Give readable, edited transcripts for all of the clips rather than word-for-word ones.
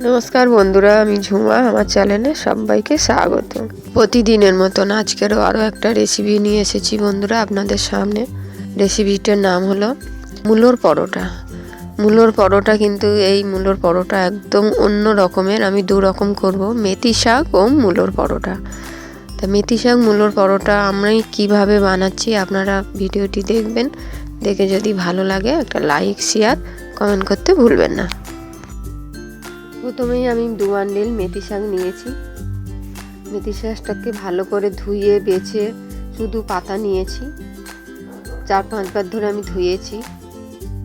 নমস্কার বন্ধুরা, আমি ঝুমা। আমার চ্যানেলে সবাইকে স্বাগত। প্রতিদিনের মতন আজকেরও আরও একটা রেসিপি নিয়ে এসেছি বন্ধুরা আপনাদের সামনে। রেসিপিটার নাম হলো মূলোর পরোটা। মূলোর পরোটা কিন্তু এই মূলোর পরোটা একদম অন্য রকমের। আমি দু রকম করব, মেথি শাক ও মূলোর পরোটা। তা মেথি শাক মূলোর পরোটা আমি কিভাবে বানাচ্ছি আপনারা ভিডিওটি দেখবেন। দেখে যদি ভালো লাগে একটা লাইক, শেয়ার, কমেন্ট করতে ভুলবেন না। প্রথমেই আমি 2 বান্ডিল মেথি শাক নিয়েছি। মেথি শাকটাকে ভালো করে ধুয়ে বেছে শুধু পাতা নিয়েছি। 4-5 বার ধরে আমি ধুয়েছি।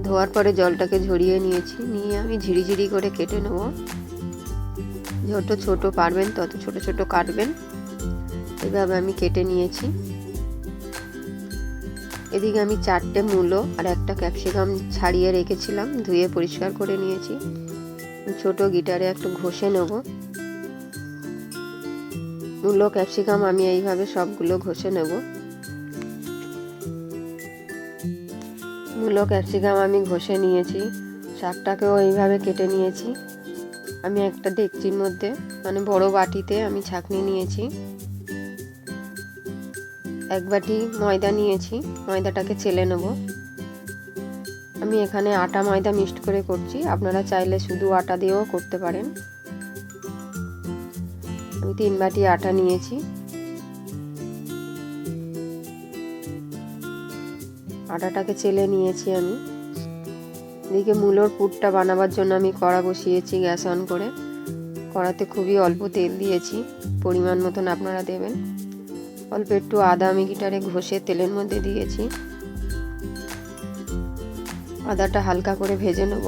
ধোয়ার পরে জলটাকে ঝরিয়ে নিয়েছি। নিয়ে আমি ঝিরিঝিরি করে কেটে নেব। যত ছোট পারবেন তত ছোট ছোট কাটবেন। এভাবে আমি কেটে নিয়েছি। এদিকে আমি 4টে মূলো আর একটা ক্যাপসিকাম ছাড়িয়ে রেখেছিলাম, ধুয়ে পরিষ্কার করে নিয়েছি। ছোট গিটারে একটু ঘষে নেব। মূলো ক্যাপসিকাম আমি এইভাবে সবগুলো ঘষে নেব। মূলো ক্যাপসিকাম আমি ঘষে নিয়েছি। শাকটাকেও এইভাবে কেটে নিয়েছি। আমি একটা ডেকচির মধ্যে মানে বড় বাটিতে আমি ছাঁকনি নিয়েছি। 1 বাটি ময়দা নিয়েছি। ময়দাটাকে চেলে নেব। আমি এখানে আটা ময়দা মিক্সড করে করছি, আপনারা চাইলে শুধু আটা দিয়েও করতে পারেন। আমি 3 বাটি আটা নিয়েছি। আটাটাকে চেলে নিয়েছি আমি। এদিকে মূলোর পুরটা বানাবার জন্য আমি কড়া বসিয়েছি গ্যাস অন করে। কড়াতে খুবই অল্প তেল দিয়েছি, পরিমাণ মতন আপনারা দেবেন। অল্প একটু আদা আমি গিটারে ঘষে তেলের মধ্যে দিয়েছি। আদাটা হালকা করে ভেজে নেব।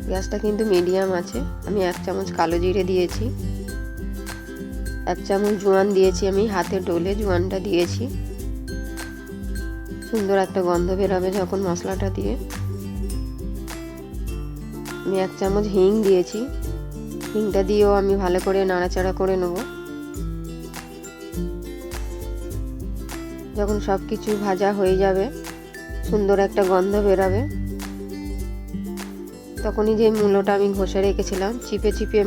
গ্যাসটা কিন্তু মিডিয়াম আছে। আমি 1 চামচ কালো জিরে দিয়েছি। 1 চামচ জোয়ান দিয়েছি। আমি হাতের ডোলে জোয়ানটা দিয়েছি। সুন্দর একটা গন্ধ বেরোবে যখন মশলাটা দিয়ে। আমি 1 চামচ হিং দিয়েছি। হিংটা দিয়েও আমি ভালো করে নাড়াচাড়া করে নেব। যখন সব কিছু ভাজা হয়ে যাবে, সুন্দর একটা গন্ধ বেরোবে, তখনই যে মূলোটা আমি ঘষে রেখেছিলাম চিপে চিপে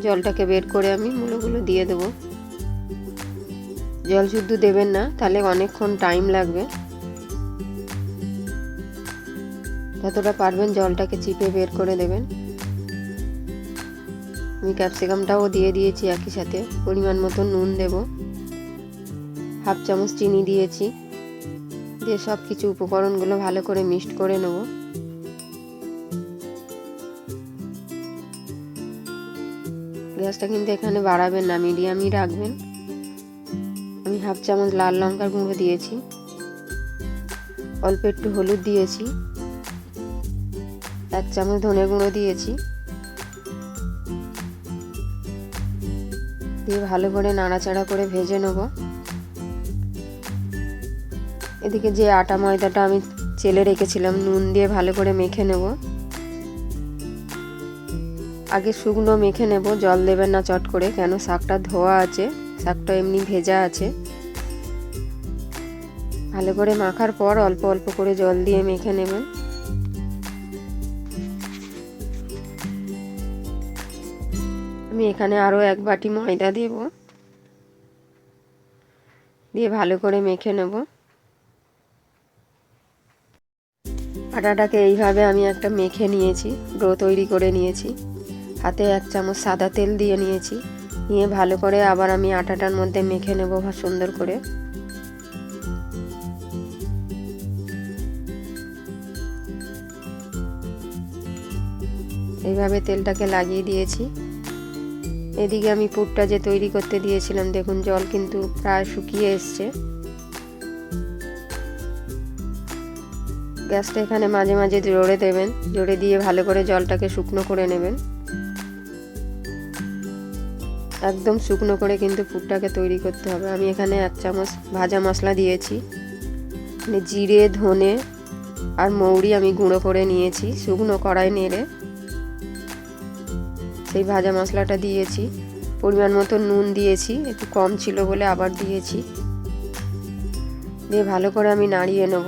জলটাকে বের করে আমি মূলোগুলো দিয়ে দেব। জল শুদ্ধ দেবেন না, তাহলে অনেকক্ষণ টাইম লাগবে। যতটা পারবেন জলটাকে চিপে বের করে দেবেন। আমি ক্যাপসিকামটাও দিয়ে দিয়েছি একই সাথে। পরিমাণ মতো নুন দেব। 1/2 চামচ চিনি দিয়েছি। দিয়ে সব কিছু উপকরণগুলো ভালো করে মিক্সড করে নেব। গ্যাসটা কিন্তু এখানে বাড়াবেন না, মিডিয়ামই রাখবেন। আমি 1/2 চামচ লাল লঙ্কার গুঁড়ো দিয়েছি। অল্প একটু হলুদ দিয়েছি। 1 চামচ ধনে গুঁড়ো দিয়েছি। দিয়ে ভালো করে নাড়াচাড়া করে ভেজে নেব। এদিকে যে আটা ময়দাটা আমি চেলে রেখেছিলাম নুন দিয়ে ভালো করে মেখে নেব। আগে শুকনো মেখে নেব, জল দেবেন না চট করে, কেন শাকটা ধোয়া আছে, শাকটা এমনি ভেজা আছে। ভালো করে মাখার পর অল্প অল্প করে জল দিয়ে মেখে নেবেন। আমি এখানে আরও 1 বাটি ময়দা দেব। দিয়ে ভালো করে মেখে নেব। আটাটাকে এইভাবে আমি একটা মেখে নিয়েছি, ডো তৈরি করে নিয়েছি। হাতে 1 চামচ সাদা তেল দিয়ে নিয়েছি। নিয়ে ভালো করে আবার আমি আটাটার মধ্যে মেখে নেব সুন্দর করে। এইভাবে তেলটাকে লাগিয়ে দিয়েছি। এদিকে আমি পুরটা যে তৈরি করতে দিয়েছিলাম, দেখুন জল কিন্তু প্রায় শুকিয়ে এসছে। গ্যাসটা এখানে মাঝে মাঝে জোরে দেবেন, জোরে দিয়ে ভালো করে জলটাকে শুকনো করে নেবেন। একদম শুকনো করে কিন্তু পুরটাকে তৈরি করতে হবে। আমি এখানে 1 চামচ ভাজা মশলা দিয়েছি। মানে জিরে, ধনে আর মৌরি আমি গুঁড়ো করে নিয়েছি শুকনো কড়াই নেড়ে। সেই ভাজা মশলাটা দিয়েছি। পরিমাণ মতো নুন দিয়েছি, একটু কম ছিল বলে আবার দিয়েছি। দিয়ে ভালো করে আমি নাড়িয়ে নেব।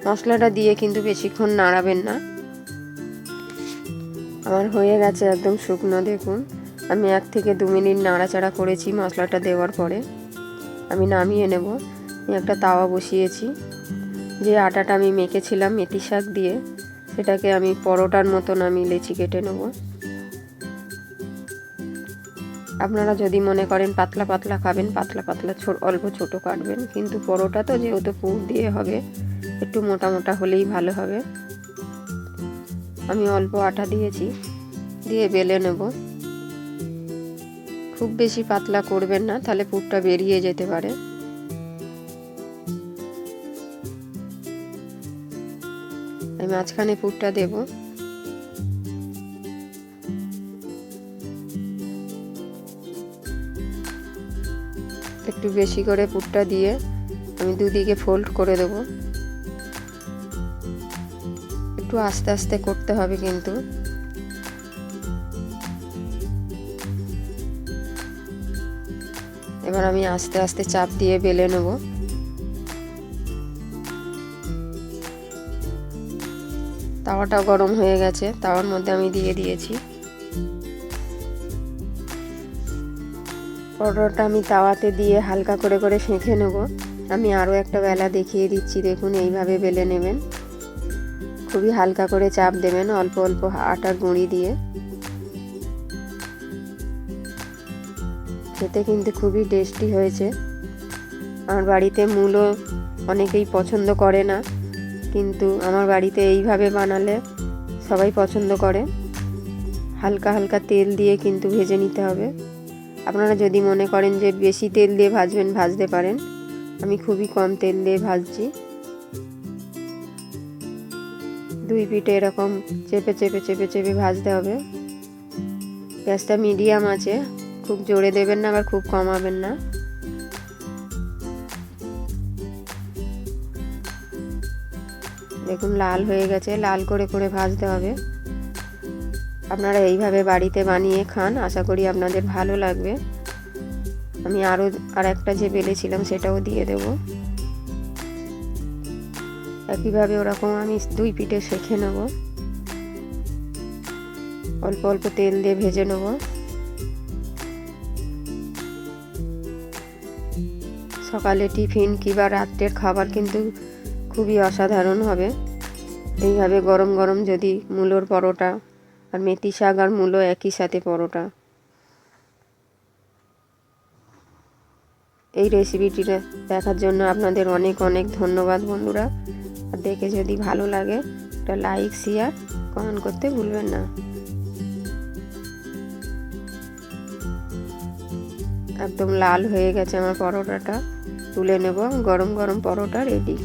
মশলাটা দিয়ে কিন্তু বেশিক্ষণ নাড়াবেন না। আমার হয়ে গেছে একদম শুকনো। দেখুন, আমি 1 থেকে 2 মিনিট নাড়াচাড়া করেছি মশলাটা দেওয়ার পরে। আমি নামিয়ে নেব। আমি একটা তাওয়া বসিয়েছি। যে আটাটা আমি মেখেছিলাম মেথি শাক দিয়ে, সেটাকে আমি পরোটার মতন আমি লেচি কেটে নেব। আপনারা যদি মনে করেন পাতলা পাতলা খাবেন, পাতলা পাতলা অল্প ছোট কাটবেন, কিন্তু পরোটা তো যেহেতু পুর দিয়ে হবে, একটু মোটা মোটা হলেই ভালো হবে। আমি অল্প আটা দিয়েছি, দিয়ে বেলে নেব। খুব বেশি পাতলা করবেন না, তাহলে পুরটা বেরিয়ে যেতে পারে। আমি মাঝখানে পুরটা দেব। একটু বেশি করে পুরটা দিয়ে আমি দুদিকে ফোল্ড করে দেব। একটু আস্তে আস্তে করতে হবে কিন্তু। এবার আমি আস্তে আস্তে চাপ দিয়ে বেলে নেব। তাওয়াটা গরম হয়ে গেছে, তাওয়ার মধ্যে আমি দিয়ে দিয়েছি পরোটাটা। আমি তাওয়াতে দিয়ে হালকা করে করে সেঁকে নেব। আমি আরও একটা বেলা দেখিয়ে দিচ্ছি। দেখুন, এইভাবে বেলে নেবেন। খুবই হালকা করে চাপ দেবেন, অল্প অল্প আটার গুঁড়ি দিয়ে। খেতে কিন্তু খুবই টেস্টি হয়েছে। আমার বাড়িতে মূলো অনেকেই পছন্দ করে না, কিন্তু আমার বাড়িতে এইভাবে বানালে সবাই পছন্দ করে। হালকা হালকা তেল দিয়ে কিন্তু ভেজে নিতে হবে। আপনারা যদি মনে করেন যে বেশি তেল দিয়ে ভাজবেন, ভাজতে পারেন। আমি খুবই কম তেল দিয়ে ভাজছি। 2 পিঠে এরকম চেপে চেপে চেপে চেপে ভাজতে হবে। গ্যাসটা মিডিয়াম আছে, খুব জোরে দেবেন না, আবার খুব কমাবেন না। দেখুন, লাল হয়ে গেছে। লাল করে করে ভাজতে হবে। আপনারা এইভাবে বাড়িতে বানিয়ে খান, আশা করি আপনাদের ভালো লাগবে। আমি আর একটা যে বেলেছিলাম সেটাও দিয়ে দেব। একইভাবে ওরকম আমি 2 পিঠে সেঁকে নেব। অল্প অল্প তেল দিয়ে ভেজে নেব। সকালে টিফিন কিংবা রাত্রের খাবার কিন্তু খুবই অসাধারণ হবে। এইভাবে গরম গরম যদি মূলোর পরোটা, আর মেথি শাক আর মূলো একই সাথে পরোটা। এই রেসিপিটিটা দেখার জন্য আপনাদের অনেক অনেক ধন্যবাদ বন্ধুরা। আর দেখে যদি ভালো লাগে একটা লাইক, শেয়ার, কমেন্ট করতে ভুলবেন না। একদম লাল হয়ে গেছে আমার পরোটাটা। তুলে নেব। গরম গরম পরোটা রেডি।